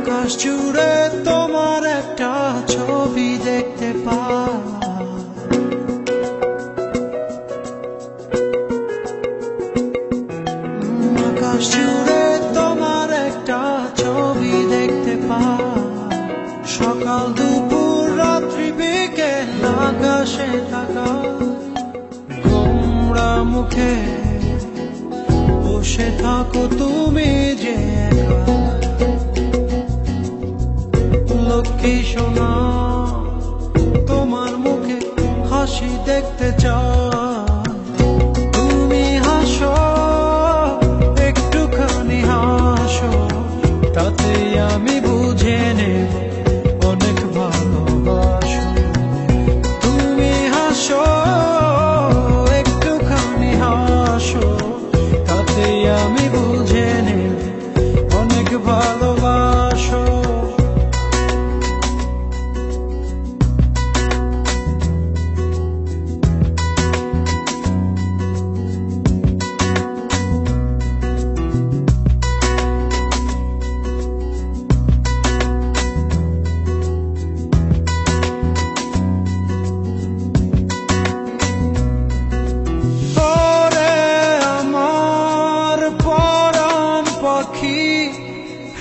আকাশ জুড়ে তোমার একটা ছবি দেখতে পাই। আকাশ জুড়ে তোমার একটা ছবি দেখতে পাই। সকাল দুপুর রাত্রি বিকেল আকাশে তাকাই। গোমড়া মুখে বসে থাকো তুমি যে একা। লক্ষ্মী সোনা তোমার মুখে হাসি দেখতে চাই। তুমি হাসো একটুখানি হাসো, তাতে আমি বুঝে নেব অনেক ভালোবাসো। তুমি হাসো একটুখানি হাসো, তাতে আমি বুঝে নেব অনেক ভালোবাসো।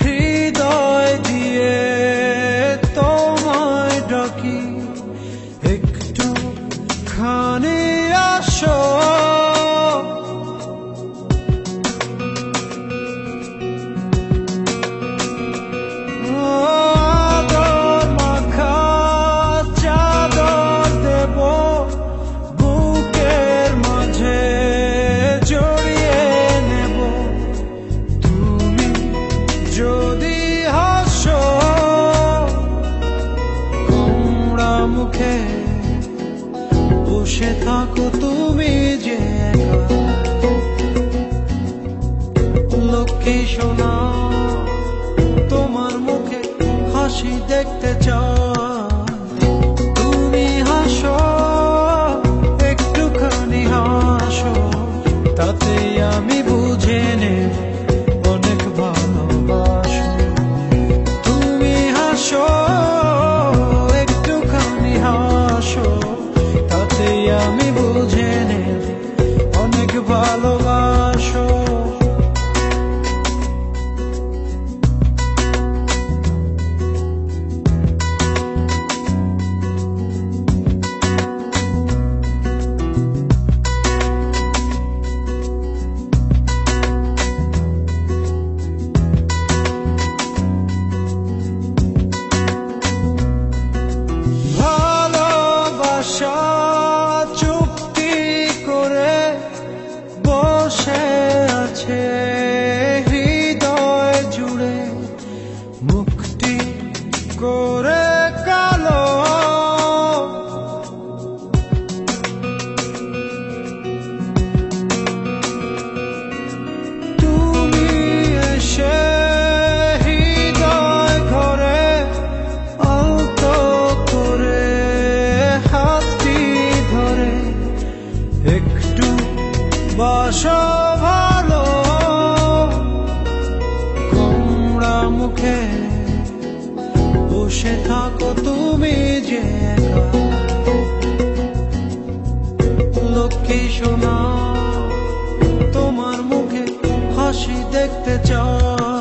হৃদয় দিয়ে তোমায় ডাকি, একটু খানি আসো। আদর মাখা চাদর দেব বুকের মাঝে জড়িয়ে নেব। তুমি যদি হাসো গোমড়া মুখে বসে থাকো তুমি যে একা। লক্ষ্মী সোনা তোমার মুখে হাসি দেখতে চাই। তুমি হাসো একটুখানি হাসো, তাতে আমি বুঝে নেব অনেক ভালোবাসো। তুমি হাসো একটুখানি হাসো, তাতে আমি বুঝে নেব অনেক ভালোবাসো। চুক্তি করে বসে আছে হৃদয় জুড়ে, মুক্তি করে কালো। তুমি এসে হৃদয় ঘরে আলতো করে একটু বাসো ভালো। গোমড়া মুখে বসে থাকো তুমি যে একা। লক্ষ্মী সোনা তোমার মুখে হাসি দেখতে চাই।